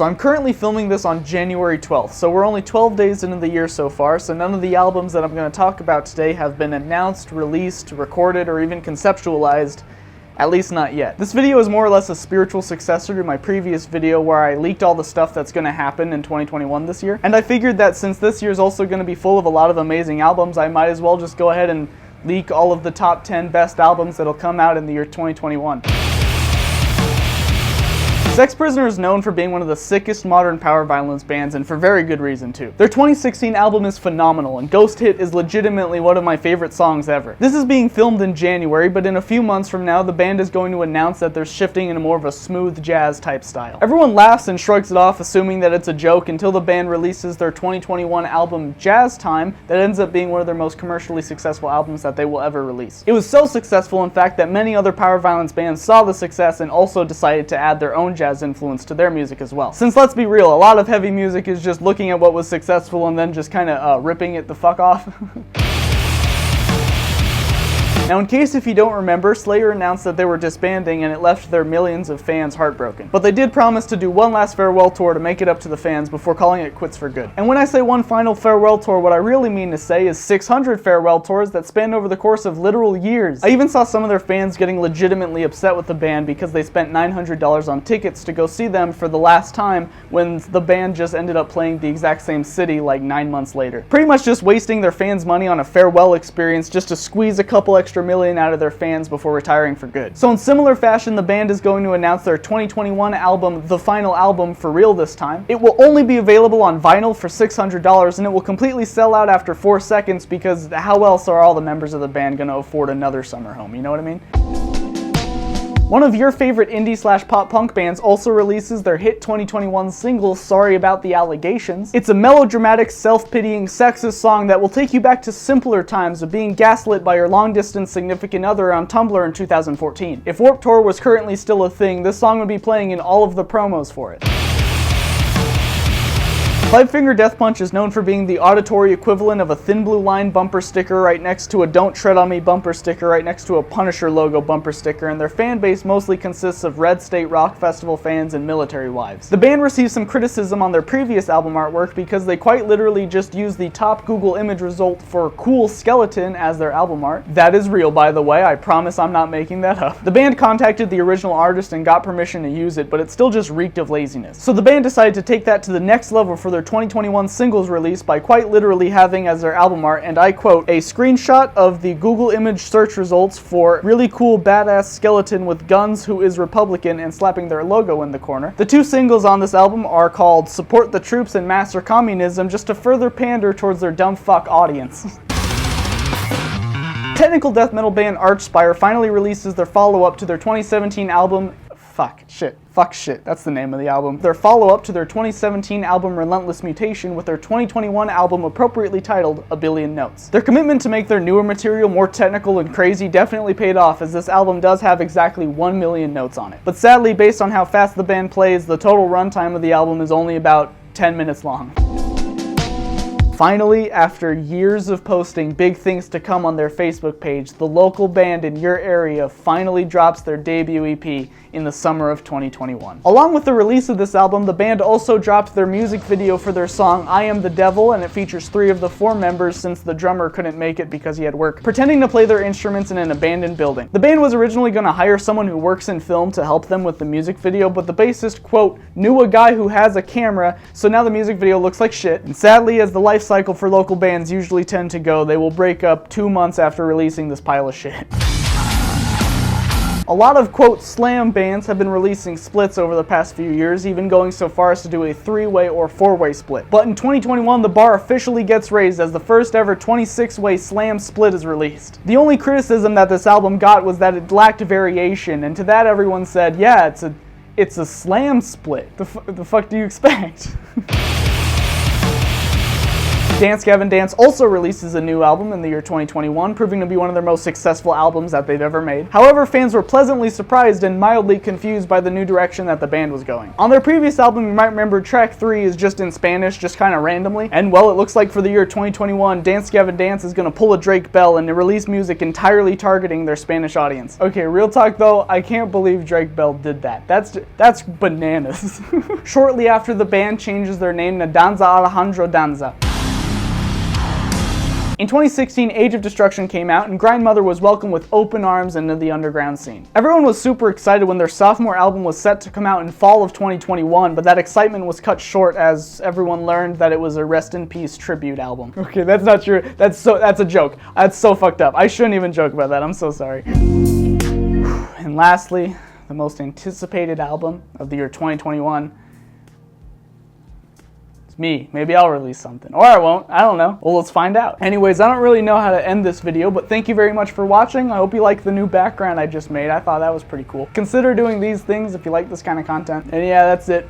So I'm currently filming this on January 12th, so we're only 12 days into the year so far, so none of the albums that I'm going to talk about today have been announced, released, recorded, or even conceptualized. At least not yet. This video is more or less a spiritual successor to my previous video where I leaked all the stuff that's going to happen in 2021 this year. And I figured that since this year is also going to be full of a lot of amazing albums, I might as well just go ahead and leak all of the top 10 best albums that'll come out in the year 2021. Prisioner is known for being one of the sickest modern power violence bands, and for very good reason too. Their 2016 album is phenomenal, and Ghost Hit is legitimately one of my favorite songs ever. This is being filmed in January, but in a few months from now, the band is going to announce that they're shifting into more of a smooth jazz type style. Everyone laughs and shrugs it off, assuming that it's a joke, until the band releases their 2021 album Jazz Time, that ends up being one of their most commercially successful albums that they will ever release. It was so successful, in fact, that many other power violence bands saw the success and also decided to add their own jazz influence to their music as well. Since, let's be real, a lot of heavy music is just looking at what was successful and then just kind of ripping it the fuck off. Now, in case if you don't remember, Slayer announced that they were disbanding and it left their millions of fans heartbroken. But they did promise to do one last farewell tour to make it up to the fans before calling it quits for good. And when I say one final farewell tour, what I really mean to say is 600 farewell tours that spanned over the course of literal years. I even saw some of their fans getting legitimately upset with the band because they spent $900 on tickets to go see them for the last time when the band just ended up playing the exact same city like 9 months later. Pretty much just wasting their fans' money on a farewell experience just to squeeze a couple extra million out of their fans before retiring for good. So in similar fashion, the band is going to announce their 2021 album, the final album, for real this time. It will only be available on vinyl for $600, and it will completely sell out after 4 seconds because how else are all the members of the band going to afford another summer home, you know what I mean? One of your favorite indie/pop punk bands also releases their hit 2021 single, Sorry About the Allegations. It's a melodramatic, self-pitying, sexist song that will take you back to simpler times of being gaslit by your long-distance significant other on Tumblr in 2014. If Warped Tour was currently still a thing, this song would be playing in all of the promos for it. Five Finger Death Punch is known for being the auditory equivalent of a Thin Blue Line bumper sticker right next to a Don't Tread on Me bumper sticker right next to a Punisher logo bumper sticker, and their fan base mostly consists of Red State Rock Festival fans and military wives. The band received some criticism on their previous album artwork because they quite literally just used the top Google image result for Cool Skeleton as their album art. That is real, by the way, I promise I'm not making that up. The band contacted the original artist and got permission to use it, but it still just reeked of laziness. So the band decided to take that to the next level for their 2021 singles release by quite literally having as their album art, and I quote, a screenshot of the Google image search results for really cool badass skeleton with guns who is Republican and slapping their logo in the corner. The two singles on this album are called Support the Troops and Master Communism, just to further pander towards their dumb fuck audience. Technical death metal band Archspire finally releases their follow-up to their 2017 album Fuck Shit, that's the name of the album. Their follow-up to their 2017 album Relentless Mutation with their 2021 album appropriately titled A Billion Notes. Their commitment to make their newer material more technical and crazy definitely paid off, as this album does have exactly 1 million notes on it. But sadly, based on how fast the band plays, the total runtime of the album is only about 10 minutes long. Finally, after years of posting big things to come on their Facebook page, the local band in your area finally drops their debut EP in the summer of 2021. Along with the release of this album, the band also dropped their music video for their song I Am the Devil, and it features 3 of the 4 members, since the drummer couldn't make it because he had work, pretending to play their instruments in an abandoned building. The band was originally going to hire someone who works in film to help them with the music video, but the bassist, quote, knew a guy who has a camera, so now the music video looks like shit. And sadly, as the life cycle for local bands usually tend to go, they will break up 2 months after releasing this pile of shit. A lot of, quote, slam bands have been releasing splits over the past few years, even going so far as to do a 3-way or 4-way split. But in 2021, the bar officially gets raised as the first ever 26-way slam split is released. The only criticism that this album got was that it lacked variation, and to that everyone said, yeah, it's a slam split. The fuck do you expect? Dance Gavin Dance also releases a new album in the year 2021, proving to be one of their most successful albums that they've ever made. However, fans were pleasantly surprised and mildly confused by the new direction that the band was going. On their previous album, you might remember track 3 is just in Spanish, just kind of randomly, and well, it looks like for the year 2021, Dance Gavin Dance is going to pull a Drake Bell and release music entirely targeting their Spanish audience. Okay, real talk though, I can't believe Drake Bell did that. That's bananas. Shortly after, the band changes their name to Danza Alejandro Danza. In 2016, Age of Destruction came out, and Grindmother was welcomed with open arms into the underground scene. Everyone was super excited when their sophomore album was set to come out in fall of 2021, but that excitement was cut short as everyone learned that it was a Rest in Peace tribute album. Okay, that's not true. That's a joke. That's so fucked up. I shouldn't even joke about that. I'm so sorry. And lastly, the most anticipated album of the year 2021. Me. Maybe I'll release something. Or I won't. I don't know. Well, let's find out. Anyways, I don't really know how to end this video, but thank you very much for watching. I hope you like the new background I just made. I thought that was pretty cool. Consider doing these things if you like this kind of content. And yeah, that's it.